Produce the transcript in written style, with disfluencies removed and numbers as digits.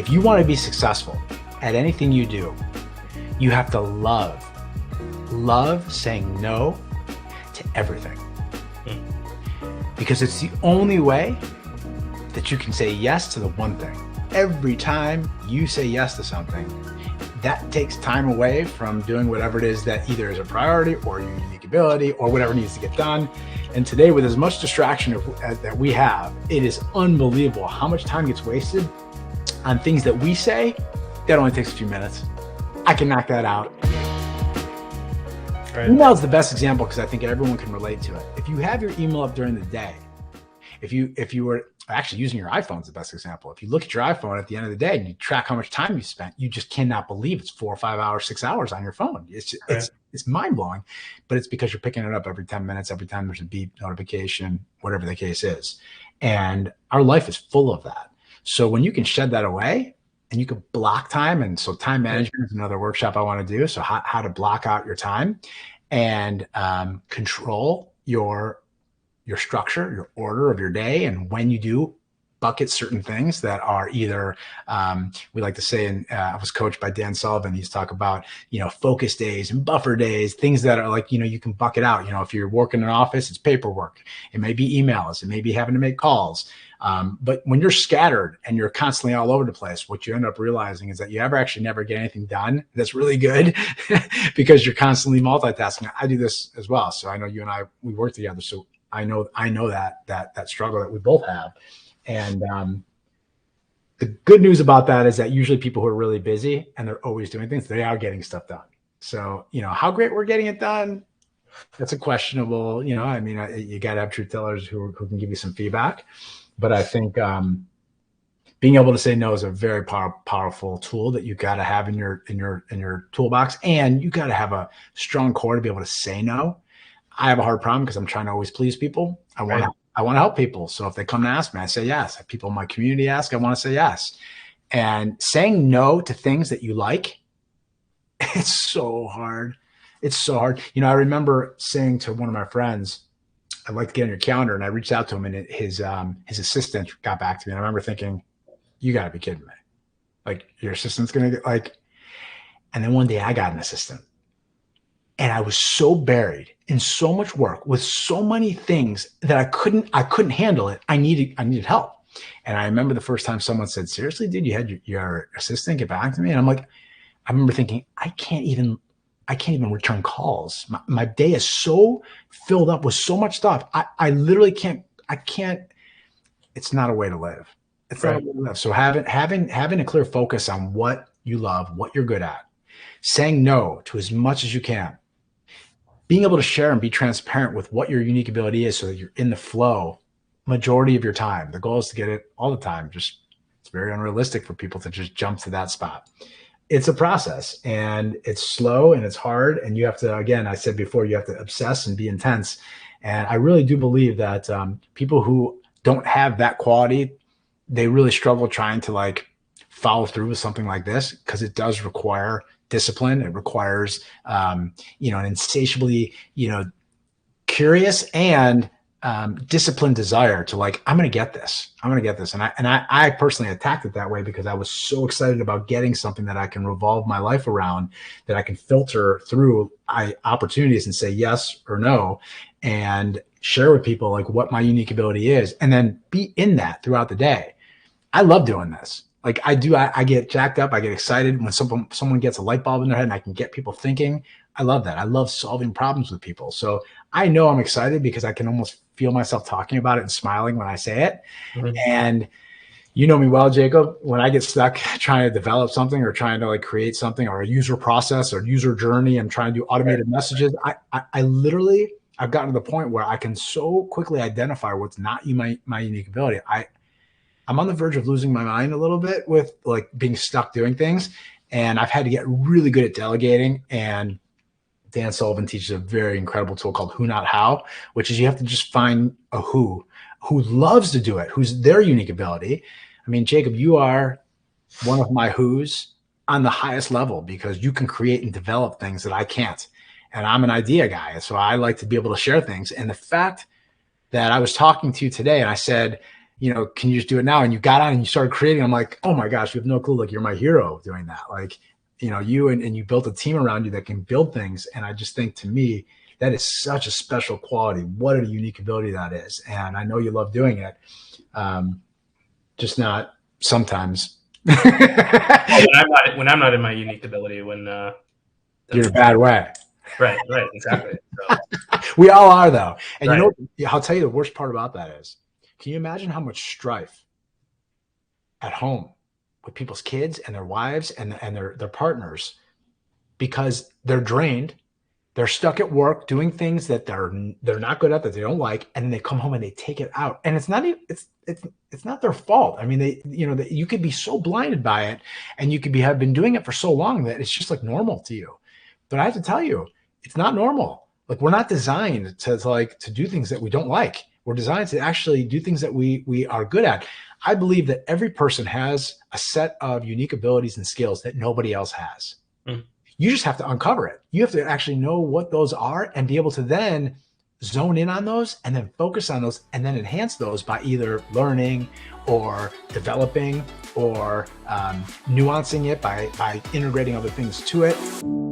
if you want to be successful at anything you do, you have to love saying no to everything. Because it's the only way that you can say yes to the one thing. Every time you say yes to something, that takes time away from doing whatever it is that either is a priority or your unique ability or whatever needs to get done. And today, with as much distraction that we have, it is unbelievable how much time gets wasted on things that we say that only takes a few minutes. I can knock that out. Right. Email is the best example because I think everyone can relate to it. If you have your email up during the day, if you were actually using your iPhone is the best example. If you look at your iPhone at the end of the day and you track how much time you spent, you just cannot believe it's 4 or 5 hours, 6 hours on your phone. It's mind blowing, but it's because you're picking it up every 10 minutes, every time there's a beep notification, whatever the case is. And our life is full of that. So when you can shed that away and you can block time, and so time management is another workshop I want to do. So how to block out your time and control your structure, your order of your day, and when you do bucket certain things that are either, we like to say, and I was coached by Dan Sullivan. He's talk about, focus days and buffer days, things that are like, you can bucket out. If you're working in an office, it's paperwork. It may be emails. It may be having to make calls. But when you're scattered and you're constantly all over the place, what you end up realizing is that you actually never get anything done that's really good because you're constantly multitasking. I do this as well. So I know you and I, we work together. So I know that struggle that we both have. And the good news about that is that usually people who are really busy and they're always doing things, they are getting stuff done. So, how great we're getting it done, that's a questionable, you got to have truth tellers who can give you some feedback. But I think being able to say no is a very powerful tool that you got to have in your toolbox, and you got to have a strong core to be able to say no. I have a hard problem because I'm trying to always please people. I want to help people. So if they come to ask me, I say yes. If people in my community ask, I want to say yes. And saying no to things that you like, it's so hard. It's so hard. I remember saying to one of my friends, I'd like to get on your calendar. And I reached out to him, and his assistant got back to me. And I remember thinking, you got to be kidding me. Like, your assistant's going to get and then one day I got an assistant. And I was so buried in so much work with so many things that I couldn't handle it. I needed help. And I remember the first time someone said, seriously, dude, you had your assistant get back to me? And I'm like, I remember thinking, I can't even return calls. My day is so filled up with so much stuff. I literally can't, it's not a way to live. It's not a way to live. So having a clear focus on what you love, what you're good at, saying no to as much as you can, being able to share and be transparent with what your unique ability is so that you're in the flow majority of your time. The goal is to get it all the time. It's very unrealistic for people to just jump to that spot. It's a process, and it's slow and it's hard. And you have to, again, I said before, you have to obsess and be intense. And I really do believe that people who don't have that quality, they really struggle trying to follow through with something like this, because it does require discipline. It requires, an insatiably, curious and disciplined desire to I'm going to get this. I'm going to get this. And I personally attacked it that way because I was so excited about getting something that I can revolve my life around, that I can filter through opportunities and say yes or no, and share with people what my unique ability is, and then be in that throughout the day. I love doing this. I get jacked up. I get excited when someone gets a light bulb in their head and I can get people thinking. I love that. I love solving problems with people. So I know I'm excited because I can almost feel myself talking about it and smiling when I say it. Mm-hmm. And you know me well, Jacob, when I get stuck trying to develop something or trying to create something, or a user process or user journey, I'm trying to do automated messages. I've gotten to the point where I can so quickly identify what's not my unique ability. I'm on the verge of losing my mind a little bit with being stuck doing things. And I've had to get really good at delegating. And Dan Sullivan teaches a very incredible tool called Who Not How, which is you have to just find a who loves to do it, who's their unique ability. I mean, Jacob, you are one of my who's on the highest level because you can create and develop things that I can't. And I'm an idea guy. So I like to be able to share things. And the fact that I was talking to you today and I said, can you just do it now? And you got on and you started creating. I'm like, oh my gosh, you have no clue. Like, you're my hero doing that. Like, you and you built a team around you that can build things. And I just think, to me, that is such a special quality. What a unique ability that is. And I know you love doing it. Just not sometimes. When I'm not in my unique ability, when you're in a bad way. Right, exactly. So. We all are, though. And right. I'll tell you the worst part about that is, can you imagine how much strife at home with people's kids and their wives and their partners, because they're drained, they're stuck at work doing things that they're not good at, that they don't like, and then they come home and they take it out. And it's not even, it's not their fault. I mean, you could be so blinded by it, and you could have been doing it for so long that it's just like normal to you. But I have to tell you, it's not normal. Like, we're not designed to do things that we don't like. We're designed to actually do things that we are good at. I believe that every person has a set of unique abilities and skills that nobody else has. Mm. You just have to uncover it. You have to actually know what those are and be able to then zone in on those and then focus on those and then enhance those by either learning or developing or nuancing it by integrating other things to it.